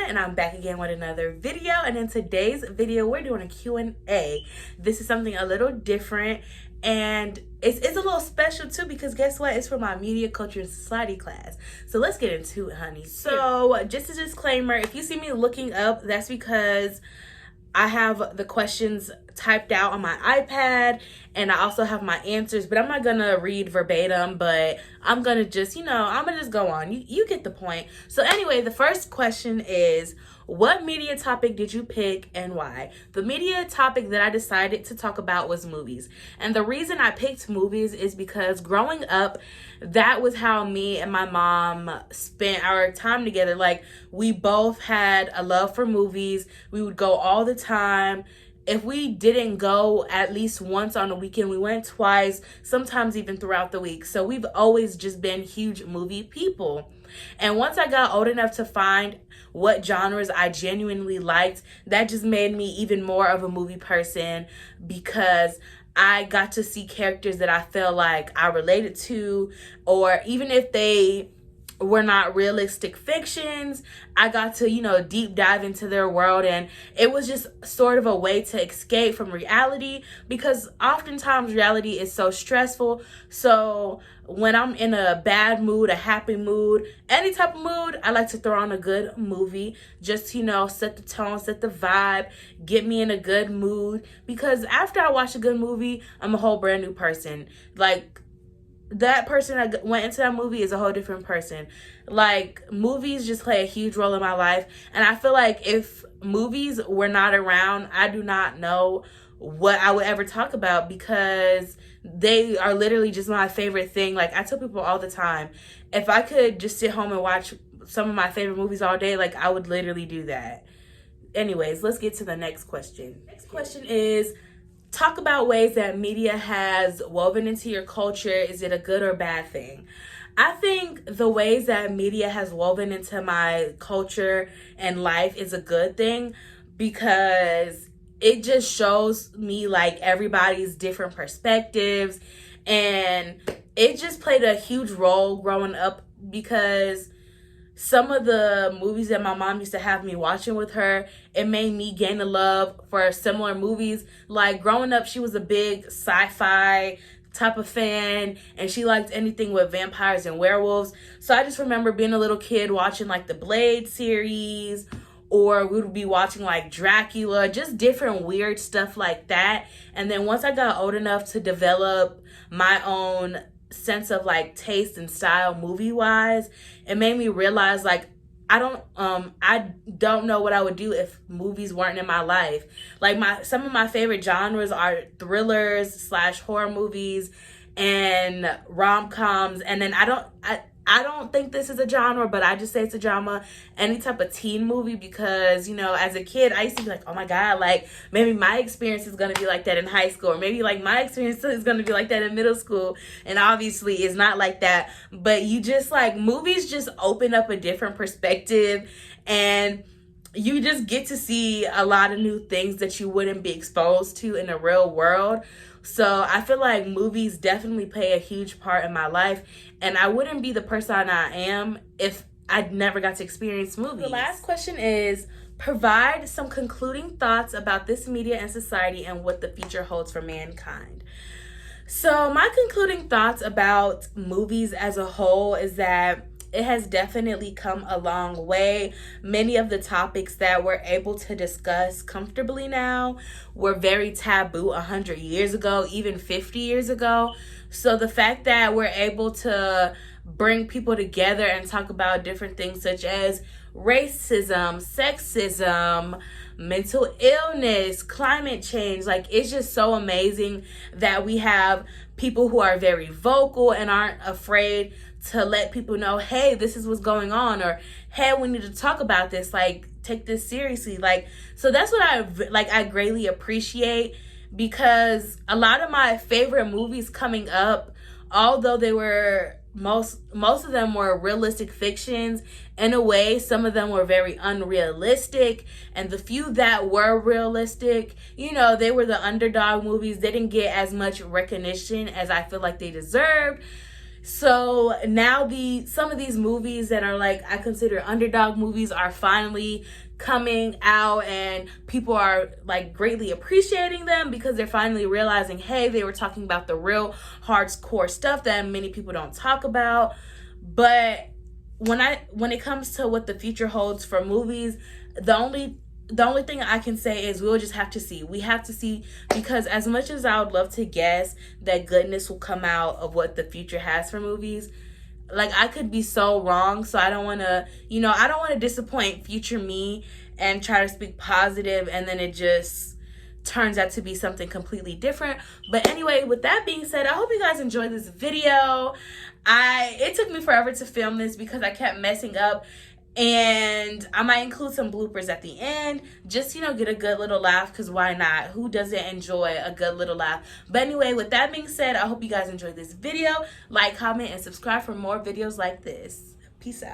and I'm back again with another video. And in today's video, we're doing a Q&A. This is something a little different, and it's a little special too, because guess what? It's for my media, culture, and society class. So let's get into it, honey. So just a disclaimer, if you see me looking up, that's because I have the questions typed out on my iPad, and I also have my answers, but I'm not gonna read verbatim, but I'm gonna just, I'm gonna just go on. You get the point. So anyway, the first question is, what media topic did you pick and why? The media topic that I decided to talk about was movies. And the reason I picked movies is because growing up, that was how me and my mom spent our time together. Like, we both had a love for movies. We would go all the time. If we didn't go at least once on a weekend, we went twice, sometimes even throughout the week. So we've always just been huge movie people. And once I got old enough to find what genres I genuinely liked, that just made me even more of a movie person, because I got to see characters that I felt like I related to, or even if they were not realistic fictions, I got to, deep dive into their world. And it was just sort of a way to escape from reality, because oftentimes reality is so stressful. So when I'm in a bad mood, a happy mood, any type of mood, I like to throw on a good movie, just, set the tone, set the vibe, get me in a good mood. Because after I watch a good movie, I'm a whole brand new person. Like, that person that went into that movie is a whole different person. Like, movies just play a huge role in my life. And I feel like if movies were not around, I do not know what I would ever talk about, because they are literally just my favorite thing. Like, I tell people all the time, if I could just sit home and watch some of my favorite movies all day, like, I would literally do that. Anyways, let's get to the next question. Next question is, talk about ways that media has woven into your culture. Is it a good or bad thing? I think the ways that media has woven into my culture and life is a good thing, because it just shows me like everybody's different perspectives, and it just played a huge role growing up, because some of the movies that my mom used to have me watching with her, it made me gain a love for similar movies. Like, growing up, she was a big sci-fi type of fan, and she liked anything with vampires and werewolves. So I just remember being a little kid watching like the Blade series, or we would be watching like Dracula, just different weird stuff like that. And then once I got old enough to develop my own sense of like taste and style movie wise, it made me realize like I don't know what I would do if movies weren't in my life. Like, some of my favorite genres are thrillers / horror movies and rom-coms. And then I don't think this is a genre, but I just say it's a genre. Any type of teen movie, because, as a kid, I used to be like, oh my God, like, maybe my experience is going to be like that in high school, or maybe like my experience is going to be like that in middle school. And obviously it's not like that, but you just like, movies just open up a different perspective, and you just get to see a lot of new things that you wouldn't be exposed to in the real world. So I feel like movies definitely play a huge part in my life, and I wouldn't be the person I am if I never got to experience movies. The last question is, provide some concluding thoughts about this media and society and what the future holds for mankind. So my concluding thoughts about movies as a whole is that it has definitely come a long way. Many of the topics that we're able to discuss comfortably now were very taboo 100 years ago, even 50 years ago. So the fact that we're able to bring people together and talk about different things such as racism, sexism, mental illness, climate change, like, it's just so amazing that we have people who are very vocal and aren't afraid to let people know, hey, this is what's going on, or hey, we need to talk about this, like, take this seriously. Like, so that's what I greatly appreciate, because a lot of my favorite movies coming up, although they were most of them were realistic fictions, in a way some of them were very unrealistic, and the few that were realistic, they were the underdog movies. They didn't get as much recognition as I feel like they deserved. So now some of these movies that are like I consider underdog movies are finally coming out, and people are like greatly appreciating them because they're finally realizing, hey, they were talking about the real hardcore stuff that many people don't talk about. But when it comes to what the future holds for movies, the only thing I can say is we'll just have to see. We have to see, because as much as I would love to guess that goodness will come out of what the future has for movies, like I could be so wrong. So I don't want to, I don't want to disappoint future me and try to speak positive and then it just turns out to be something completely different. But anyway, with that being said, I hope you guys enjoyed this video. It took me forever to film this because I kept messing up, and I might include some bloopers at the end, just, get a good little laugh, because why not? Who doesn't enjoy a good little laugh? But anyway, with that being said, I hope you guys enjoyed this video. Like, comment, and subscribe for more videos like this. Peace out.